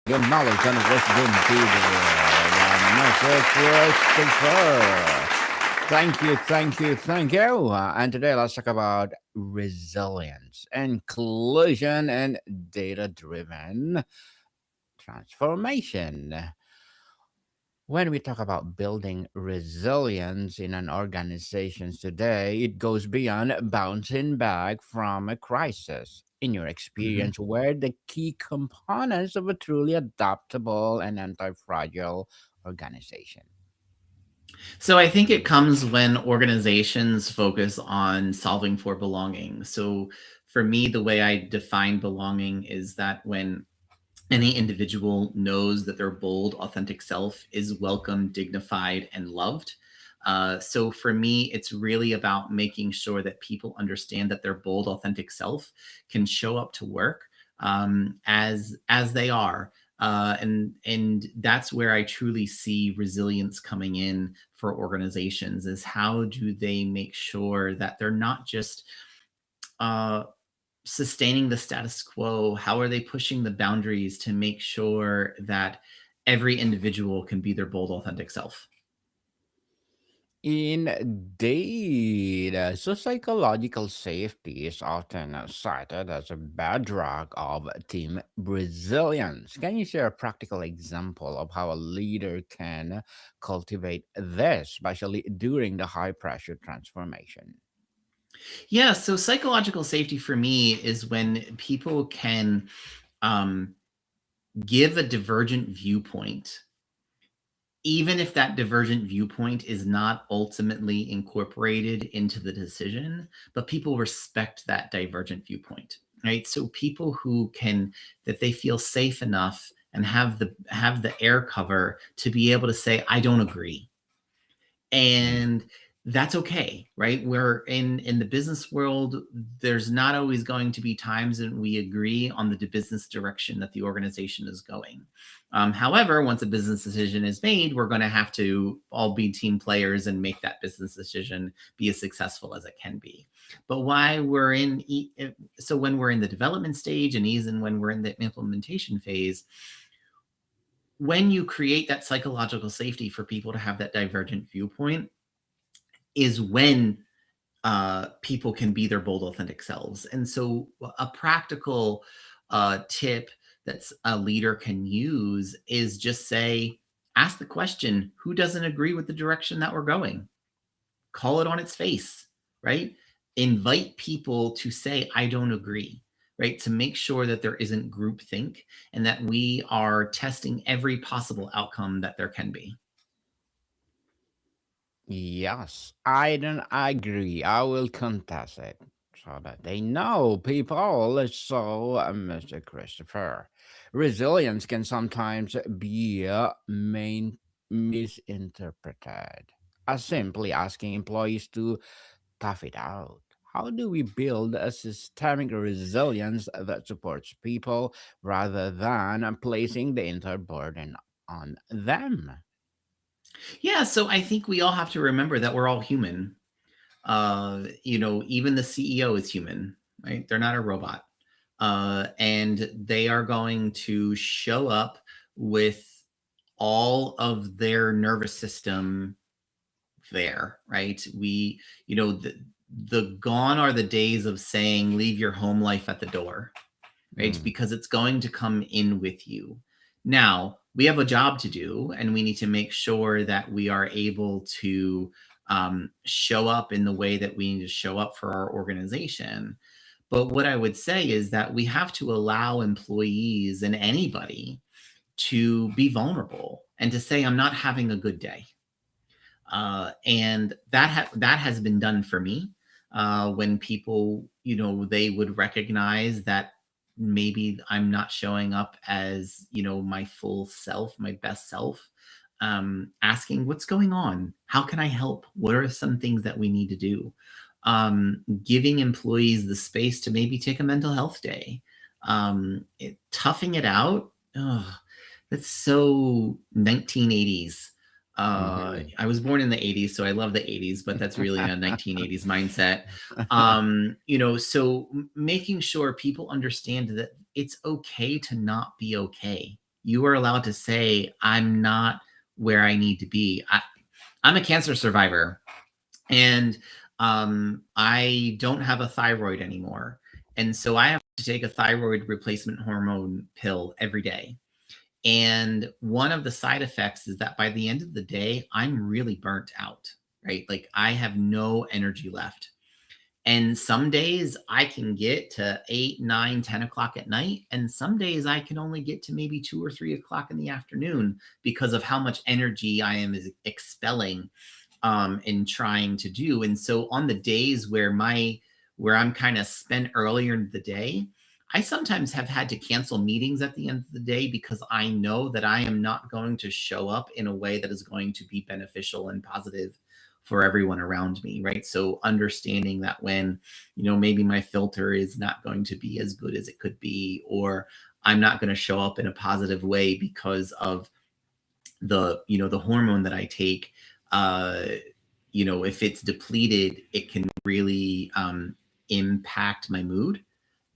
your knowledge and wisdom to the world. Mr. Christopher. Thank you. And today let's talk about resilience, inclusion, and data driven transformation. When we talk about building resilience in an organization today, it goes beyond bouncing back from a crisis. In your Mhm. experience, where the key components of a truly adaptable and anti fragile organization? So I think it comes when organizations focus on solving for belonging. So for me, the way I define belonging is that when any individual knows that their bold, authentic self is welcome, dignified, and loved. So for me, it's really about making sure that people understand that their bold, authentic self can show up to work as they are. And that's where I truly see resilience coming in for organizations is how do they make sure that they're not just uh, sustaining the status quo? How are they pushing the boundaries to make sure that every individual can be their bold, authentic self? Indeed. So psychological safety is often cited as a bedrock of team resilience. Can you share a practical example of how a leader can cultivate this, especially during the high pressure transformation? Yeah, so psychological safety for me is when people can um, give a divergent viewpoint, even if that divergent viewpoint is not ultimately incorporated into the decision, but people respect that divergent viewpoint, right? So people who can that they feel safe enough and have the air cover to be able to say, I don't agree, and that's okay, right? We're in the business world, there's not always going to be times when we agree on the business direction that the organization is going. However, once a business decision is made, we're going to have to all be team players and make that business decision be as successful as it can be. But why we're in so when we're in the development stage and even when we're in the implementation phase, when you create that psychological safety for people to have that divergent viewpoint is when people can be their bold, authentic selves. And so, a practical tip that a leader can use is just say, ask the question, who doesn't agree with the direction that we're going? Call it on its face, right? Invite people to say, I don't agree, right? To make sure that there isn't groupthink and that we are testing every possible outcome that there can be. Yes, I don't agree. I will contest it so that they know people. So, Mr. Christopher, resilience can sometimes be misinterpreted as simply asking employees to tough it out. How do we build a systemic resilience that supports people rather than placing the entire burden on them? Yeah, so I think we all have to remember that we're all human. Even the CEO is human, right? They're not a robot. And they are going to show up with all of their nervous system there, right? The gone are the days of saying, leave your home life at the door, right? Mm. Because it's going to come in with you. Now, we have a job to do, and we need to make sure that we are able to show up in the way that we need to show up for our organization. But what I would say is that we have to allow employees and anybody to be vulnerable and to say, I'm not having a good day. And that has been done for me when people, they would recognize that maybe I'm not showing up as my full self, my best self. Asking what's going on, how can I help, what are some things that we need to do, giving employees the space to maybe take a mental health day, toughing it out. Ugh, that's so 1980s. I was born in the 80s, so I love the 80s, but that's really a 1980s mindset. So making sure people understand that it's okay to not be okay. You are allowed to say, I'm not where I need to be. I'm a cancer survivor, and I don't have a thyroid anymore. And so I have to take a thyroid replacement hormone pill every day. And one of the side effects is that by the end of the day, I'm really burnt out, right? Like I have no energy left. And some days I can get to 8, 9, 10 o'clock at night. And some days I can only get to maybe 2 or 3 o'clock in the afternoon because of how much energy I am expelling in trying to do. And so on the days where I'm kind of spent earlier in the day, I sometimes have had to cancel meetings at the end of the day because I know that I am not going to show up in a way that is going to be beneficial and positive for everyone around me, right? So understanding that when, maybe my filter is not going to be as good as it could be, or I'm not going to show up in a positive way because of the hormone that I take, uh, if it's depleted, it can really impact my mood.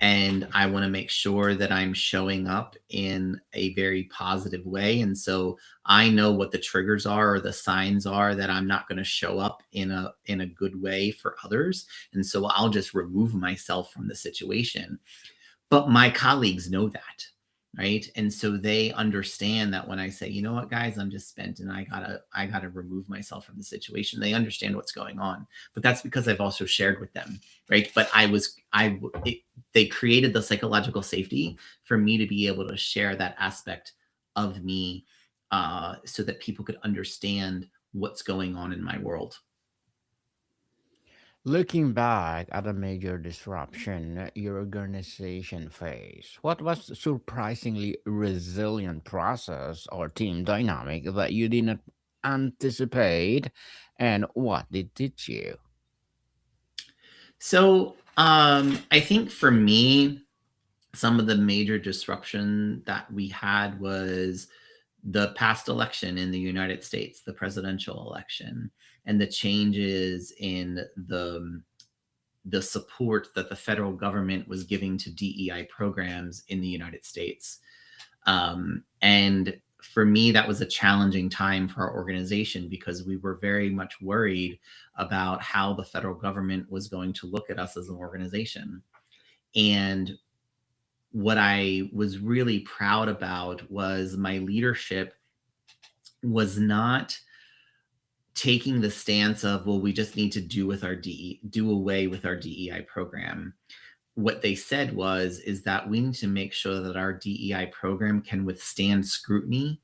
And I want to make sure that I'm showing up in a very positive way. And so I know what the triggers are or the signs are that I'm not going to show up in a good way for others. And so I'll just remove myself from the situation. But my colleagues know that, right? And so they understand that when I say, you know what, guys, I'm just spent and I gotta remove myself from the situation. They understand what's going on. But that's because I've also shared with them, right? But they created the psychological safety for me to be able to share that aspect of me, so that people could understand what's going on in my world. Looking back at a major disruption your organization faced, what was the surprisingly resilient process or team dynamic that you did not anticipate, and what did it teach you? So I think for me, some of the major disruption that we had was the past election in the United States, the presidential election, and the changes in the support that the federal government was giving to DEI programs in the United States. And for me, that was a challenging time for our organization because we were very much worried about how the federal government was going to look at us as an organization. And what I was really proud about was my leadership was not taking the stance of, well, we just need to do away with our DEI program. What they said is that we need to make sure that our DEI program can withstand scrutiny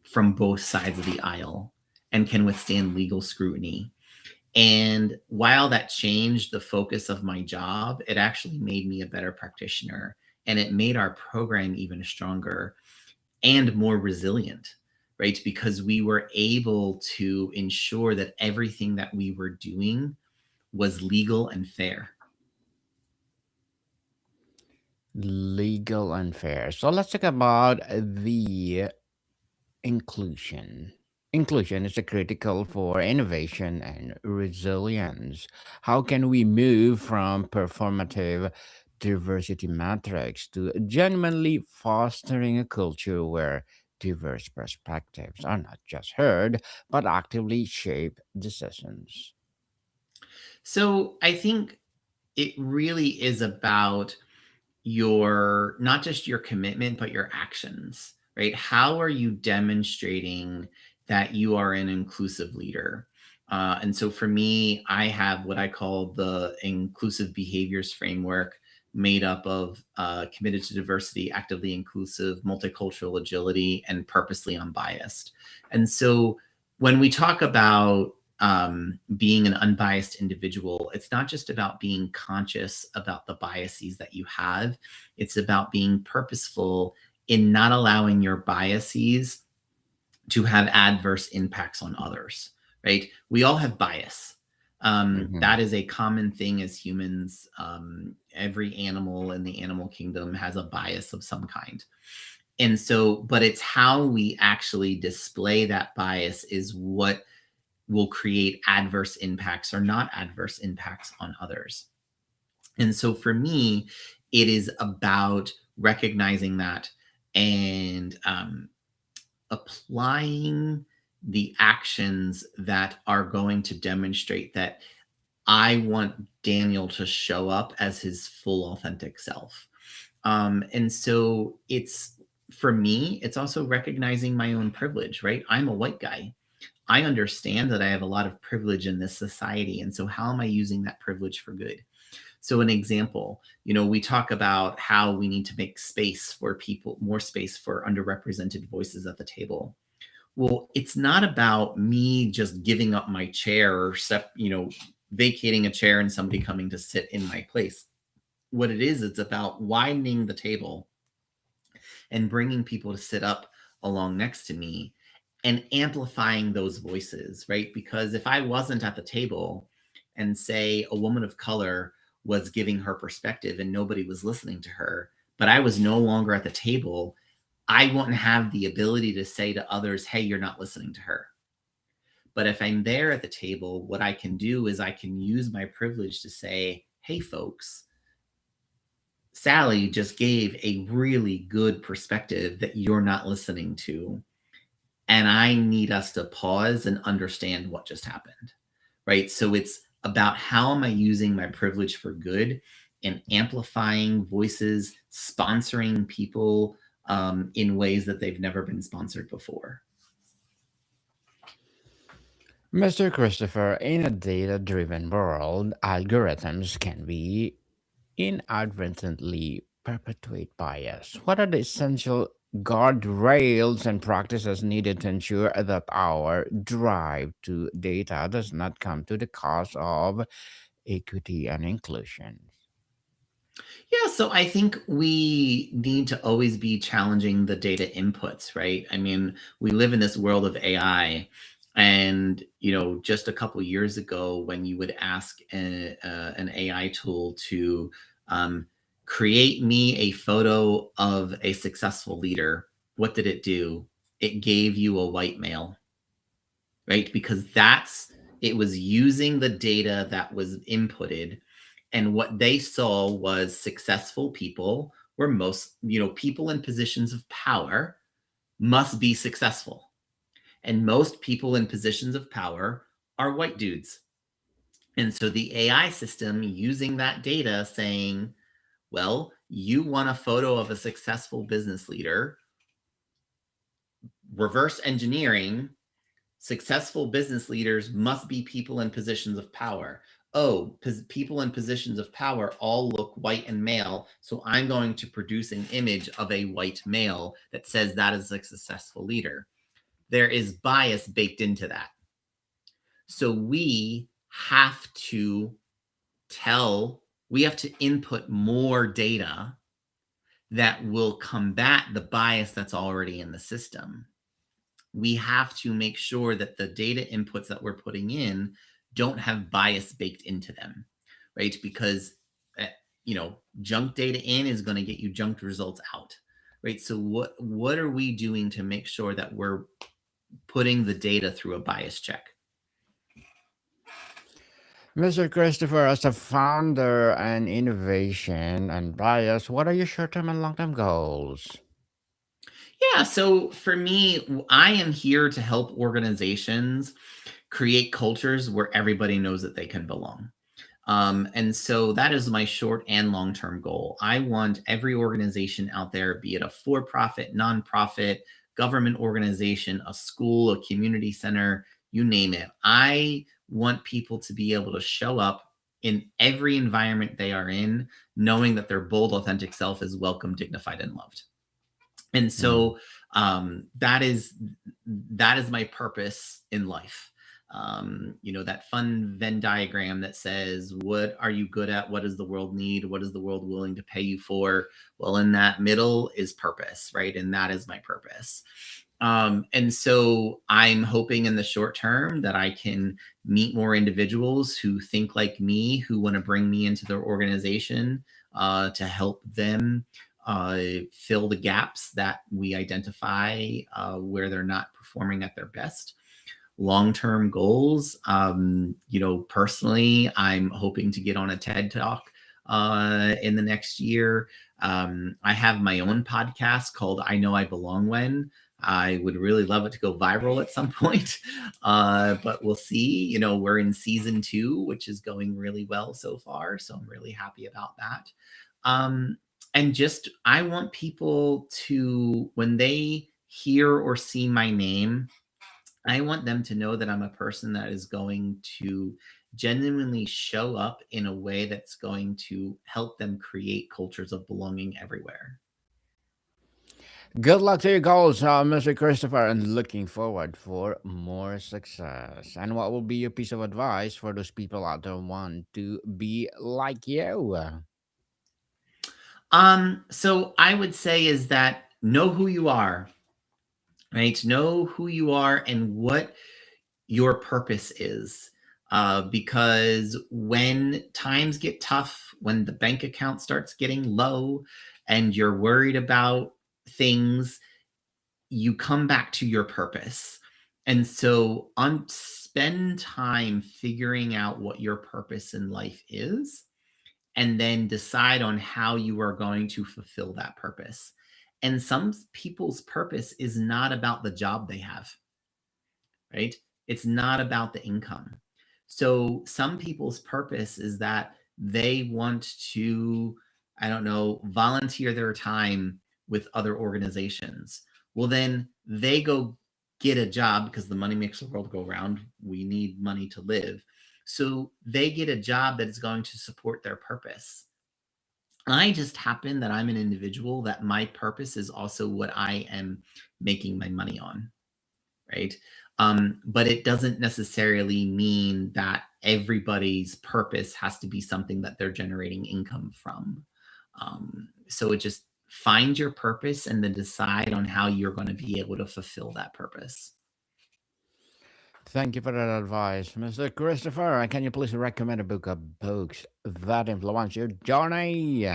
from both sides of the aisle and can withstand legal scrutiny. And while that changed the focus of my job, it actually made me a better practitioner and it made our program even stronger and more resilient, right? Because we were able to ensure that everything that we were doing was legal and fair. Legal and fair. So let's talk about the inclusion. Inclusion is critical for innovation and resilience. How can we move from performative diversity metrics to genuinely fostering a culture where diverse perspectives are not just heard, but actively shape decisions? So I think it really is about your not just your commitment but your actions, right? How are you demonstrating that you are an inclusive leader? And so for me, I have what I call the inclusive behaviors framework, made up of committed to diversity, actively inclusive, multicultural, agility, and purposely unbiased. And so when we talk about being an unbiased individual, it's not just about being conscious about the biases that you have. It's about being purposeful in not allowing your biases to have adverse impacts on others, right? We all have bias. Mhm. That is a common thing as humans. Every animal in the animal kingdom has a bias of some kind. And so, but it's how we actually display that bias is what will create adverse impacts or not adverse impacts on others. And so for me, it is about recognizing that. and applying the actions that are going to demonstrate that I want Daniel to show up as his full authentic self. And so it's for me, it's also recognizing my own privilege, right? I'm a white guy. I understand that I have a lot of privilege in this society. And so, how am I using that privilege for good? So, an example, we talk about how we need to make space for people, more space for underrepresented voices at the table. Well, it's not about me just giving up my chair or vacating a chair and somebody coming to sit in my place. What it is, it's about widening the table and bringing people to sit up along next to me and amplifying those voices, right? Because if I wasn't at the table and say a woman of color was giving her perspective and nobody was listening to her, but I was no longer at the table, I wouldn't have the ability to say to others, hey, you're not listening to her. But if I'm there at the table, what I can do is I can use my privilege to say, hey, folks, Sally just gave a really good perspective that you're not listening to. And I need us to pause and understand what just happened. Right. So it's about how am I using my privilege for good and amplifying voices, sponsoring people in ways that they've never been sponsored before. Mr. Christopher, in a data driven world, algorithms can be inadvertently perpetuate bias. What are the essential guardrails and practices needed to ensure that our drive to data does not come to the cost of equity and inclusion? Yeah, so I think we need to always be challenging the data inputs, right? I mean, we live in this world of AI, and just a couple years ago, when you would ask an AI tool to um, create me a photo of a successful leader, what did it do? It gave you a white male, right? Because it was using the data that was inputted, and what they saw was successful people were most, people in positions of power must be successful. And most people in positions of power are white dudes. And so the AI system using that data saying, well, you want a photo of a successful business leader, reverse engineering, successful business leaders must be people in positions of power. Oh, people in positions of power all look white and male, so I'm going to produce an image of a white male that says that is a successful leader. There is bias baked into that. So have to we have to input more data that will combat the bias that's already in the system. We have to make sure that the data inputs that we're putting in don't have bias baked into them, right? Because uh, junk data in is going to get you junked results out, right? So what are we doing to make sure that we're putting the data through a bias check? Mr. Christopher, as a founder and innovation and bias, what are your short term and long term goals? Yeah, so for me, I am here to help organizations create cultures where everybody knows that they can belong. And so that is my short and long term goal. I want every organization out there, be it a for profit, nonprofit, government organization, a school, a community center, you name it. I want people to be able to show up in every environment they are in, knowing that their bold, authentic self is welcome, dignified, and loved. And Mm. so that is my purpose in life. That fun Venn diagram that says, what are you good at? What does the world need? What is the world willing to pay you for? Well, in that middle is purpose, right? And that is my purpose. And so I'm hoping in the short term that I can meet more individuals who think like me, who want to bring me into their organization to help them fill the gaps that we identify where they're not performing at their best. Long-term goals, personally, I'm hoping to get on a TED Talk in the next year. I have my own podcast called I Know I Belong When. I would really love it to go viral at some point, but we'll see. You know, we're in season 2, which is going really well so far. So I'm really happy about that. Um, and just, I want people to, when they hear or see my name, I want them to know that I'm a person that is going to genuinely show up in a way that's going to help them create cultures of belonging everywhere. Good luck to your goals, Mr. Christopher, and looking forward for more success. And what will be your piece of advice for those people out there who want to be like you? So I would say is that know who you are, right? Know who you are and what your purpose is. Because when times get tough, when the bank account starts getting low and you're worried about things, you come back to your purpose. And so spend time figuring out what your purpose in life is, and then decide on how you are going to fulfill that purpose. And some people's purpose is not about the job they have, right? It's not about the income. So some people's purpose is that they want to, I don't know, volunteer their time with other organizations. Well, then they go get a job because the money makes the world go round. We need money to live. So they get a job that is going to support their purpose. I just happen that I'm an individual that my purpose is also what I am making my money on, right? But it doesn't necessarily mean that everybody's purpose has to be something that they're generating income from. So it just find your purpose and then decide on how you're going to be able to fulfill that purpose. Thank you for that advice, Mr. Christopher. And can you please recommend a book of books that influence your journey?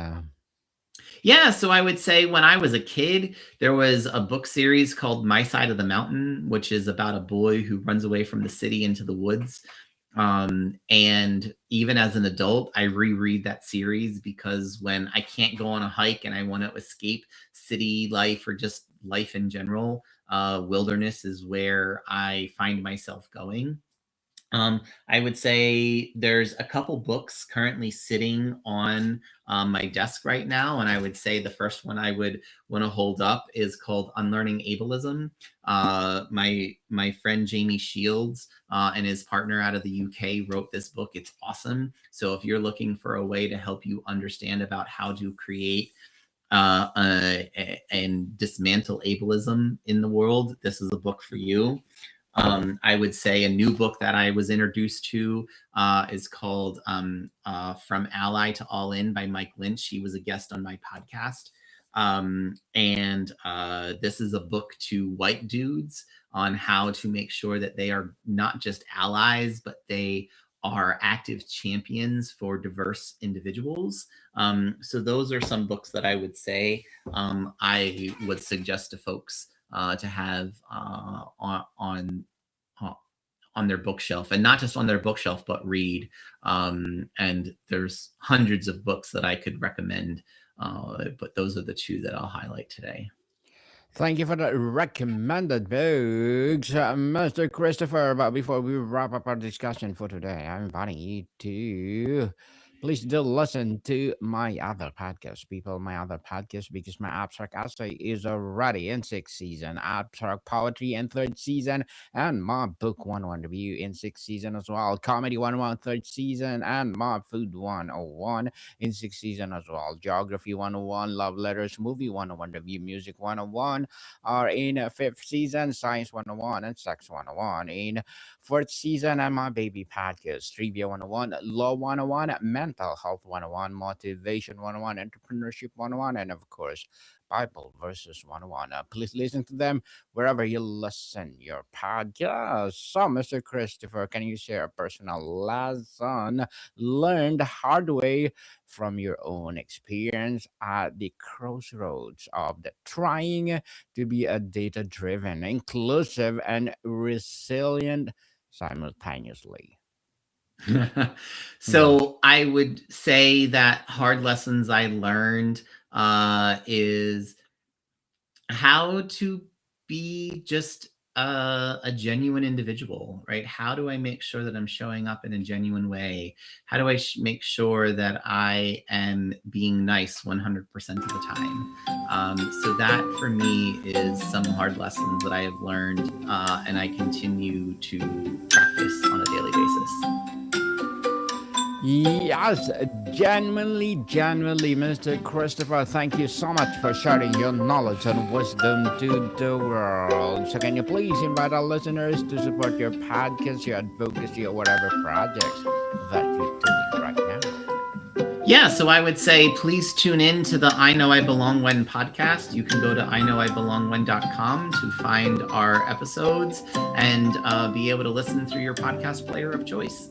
Yeah, so I would say when I was a kid, there was a book series called My Side of the Mountain, which is about a boy who runs away from the city into the woods. And even as an adult, I reread that series because when I can't go on a hike and I want to escape city life or just life in general, wilderness is where I find myself going. I would say there's a couple books currently sitting on my desk right now, and I would say the first one I would want to hold up is called "Unlearning Ableism." My friend Jamie Shields and his partner out of the UK wrote this book. It's awesome. So if you're looking for a way to help you understand about how to create and dismantle ableism in the world, this is a book for you. I would say a new book that I was introduced to is called From Ally to All In by Mike Lynch. He was a guest on my podcast. And this is a book to white dudes on how to make sure that they are not just allies, but they are active champions for diverse individuals. So those are some books that I would say I would suggest to folks to have uh, on their bookshelf, and not just on their bookshelf, but read. And there's hundreds of books that I could recommend, but those are the two that I'll highlight today. Thank you for the recommended books, Mr. Christopher. But before we wrap up our discussion for today, I'm inviting you to please do listen to my other podcast, people. My other podcast, because my abstract essay is already in sixth season, abstract poetry in third season, and my book 101 review in sixth season as well, comedy 101 third season, and my food 101 in sixth season as well, geography 101, love letters, movie 101 review, music 101 are in fifth season, Science 101 and Sex 101 in fourth season, and my baby podcast, Trivia 101, Law 101, Mental Health 101, Motivation 101, Entrepreneurship 101, and of course, Bible Verses 101. Please listen to them wherever you listen your podcast. So, Mr. Christopher, can you share a personal lesson learned the hard way from your own experience at the crossroads of the trying to be a data driven, inclusive, and resilient simultaneously? Hmm. So I would say that hard lessons I learned. is how to be just a genuine individual, right? How do I make sure that I'm showing up in a genuine way? How do I make sure that I am being nice 100% of the time? So that for me is some hard lessons that I have learned, and I continue to practice on a daily basis. Yes, genuinely, Mr. Christopher, thank you so much for sharing your knowledge and wisdom to the world. So, can you please invite our listeners to support your podcast, your advocacy, or whatever projects that you're doing right now? Yeah, so I would say please tune in to the I Know I Belong When podcast. You can go to iknowibelongwhen.com to find our episodes and be able to listen through your podcast player of choice.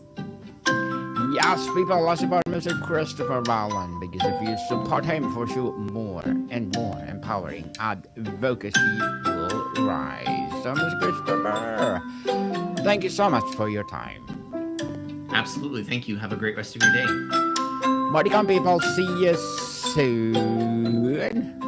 Yes, people, let's support Mr. Christopher Bylone, because if you support him, for sure, more and more empowering advocacy will rise. So, Mr. Christopher, thank you so much for your time. Absolutely. Thank you. Have a great rest of your day. Maricon people, see you soon.